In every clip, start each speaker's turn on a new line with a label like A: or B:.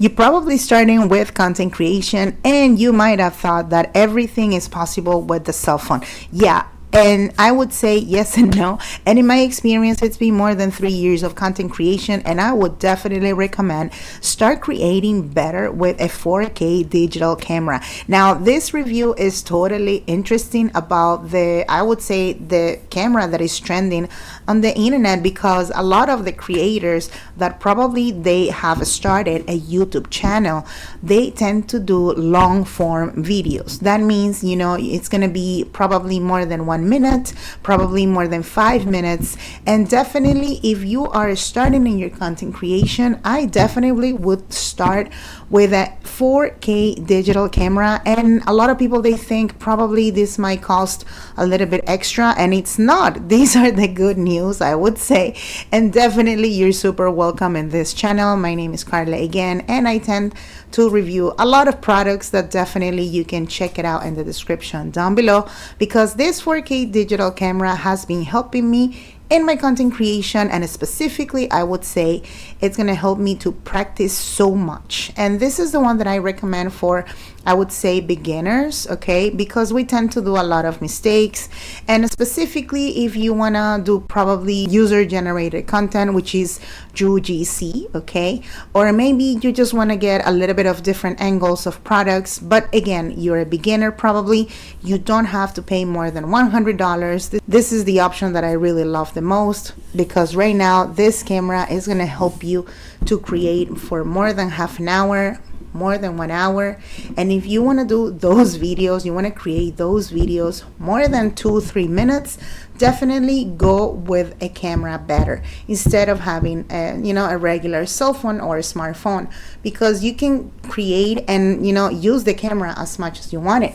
A: You're probably starting with content creation and you might have thought that everything is possible with the cell phone. Yeah. And I would say yes and no. And in my experience, it's been more than 3 years of content creation, and I would definitely recommend start creating better with a 4K digital camera. Now, this review is totally interesting about I would say, the camera that is trending on the internet, because a lot of the creators that probably they have started a YouTube channel, they tend to do long form videos. That means, it's going to be probably more than 1 minute, probably more than 5 minutes. And definitely, if you are starting in your content creation, I definitely would start with a 4K digital camera. And a lot of people, they think probably this might cost a little bit extra, and it's not. These are the good news, I would say. And definitely, you're super welcome in this channel. My name is Carla again, and I tend to review a lot of products that definitely you can check it out in the description down below, because this 4K digital camera has been helping me in my content creation, and specifically I would say it's going to help me to practice so much. And this is the one that I recommend for, I would say, beginners, okay, because we tend to do a lot of mistakes. And specifically if you want to do probably user generated content, which is UGC, okay, or maybe you just want to get a little bit of different angles of products, but again, you're a beginner, probably you don't have to pay more than $100. This is the option that I really love the most, because right now this camera is going to help you to create for more than half an hour, more than 1 hour. And if you want to do those videos, you want to create those videos more than 2-3 minutes, definitely go with a camera better instead of having a regular cell phone or a smartphone, because you can create and use the camera as much as you want it.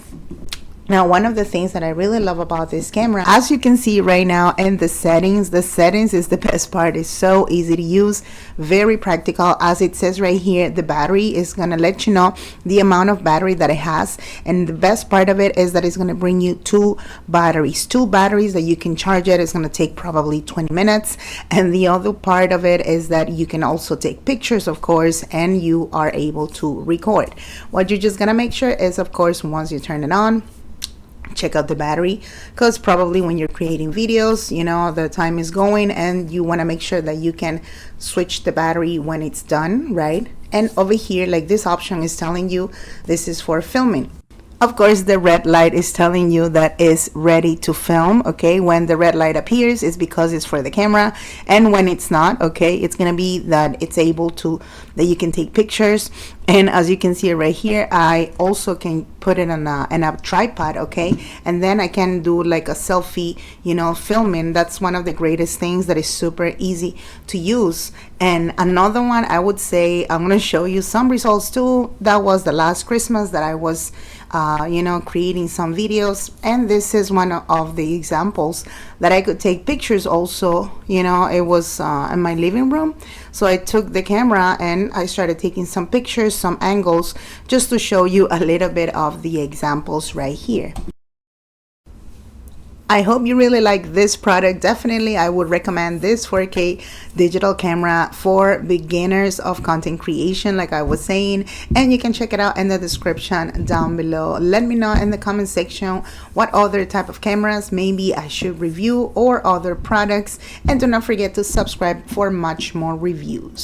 A: Now, one of the things that I really love about this camera, as you can see right now in the settings is the best part. It's so easy to use, very practical. As it says right here, the battery is going to let you know the amount of battery that it has. And the best part of it is that it's going to bring you two batteries that you can charge it. It's going to take probably 20 minutes. And the other part of it is that you can also take pictures, of course, and you are able to record. What you're just going to make sure is, of course, once you turn it on, check out the battery, because probably when you're creating videos, the time is going and you want to make sure that you can switch the battery when it's done, right? And over here, like, this option is telling you this is for filming. Of course, the red light is telling you that it's ready to film, okay? When the red light appears, it's because it's for the camera, and when it's not, okay, it's gonna be that it's able to, that you can take pictures. And as you can see right here, I also can put it on a tripod, okay? And then I can do like a selfie, filming. That's one of the greatest things that is super easy to use. And another one, I would say, I'm gonna show you some results too. That was the last Christmas that I was creating some videos, and this is one of the examples that I could take pictures also. It was in my living room, so I took the camera and I started taking some pictures, some angles, just to show you a little bit of the examples right here. I hope you really like this product. Definitely, I would recommend this 4K digital camera for beginners of content creation, like I was saying, and you can check it out in the description down below. Let me know in the comment section what other type of cameras maybe I should review or other products, and do not forget to subscribe for much more reviews.